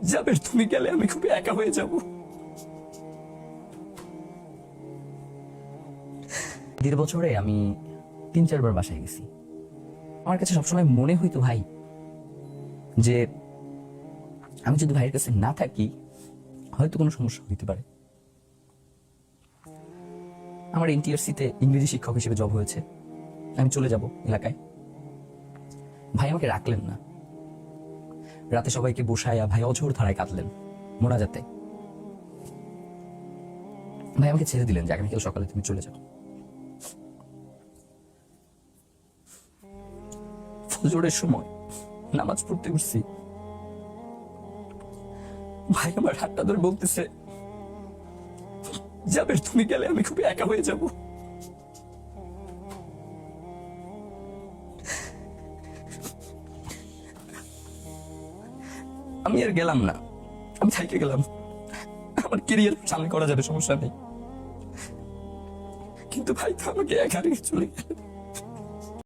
জাবের তুমি গেলে আমি খুব একা হয়ে যাব। 1.5 বছরে আমি 3-4 বার বাসায় গেছি। আমার কাছে সবসময় মনে হইতো ভাই যে আমি যদি ভাইয়ের কাছে না থাকি হয়তো কোনো সমস্যা হইতে পারে। আমার এনটিআরসিতে ইংরেজি শিক্ষক হিসেবে জব হয়েছে, আমি চলে যাব এলাকায়। ভাই আমাকে রাখলেন না, রাতে সবাইকে বসায়া ভাই অঝোর ধারায় কাঁদলেন মোনাজাতে। ভাই আমাকে ছেড়ে দিলেন যে আগামীকাল সকালে তুমি চলে যাও। ফজরের সময় নামাজ পড়তে উঠছি, ভাই আমার হাতটা ধরে বলতেছে, জাবের তুমি গেলে আমি খুব একা হয়ে যাব। আমি আর গেলাম না, আমি থাইকে গেলাম। আমার কেরিয়ার সামনে করা যাবে, সমস্যা নেই, কিন্তু ভাই তো আমাকে একা রেখে চলে গেল।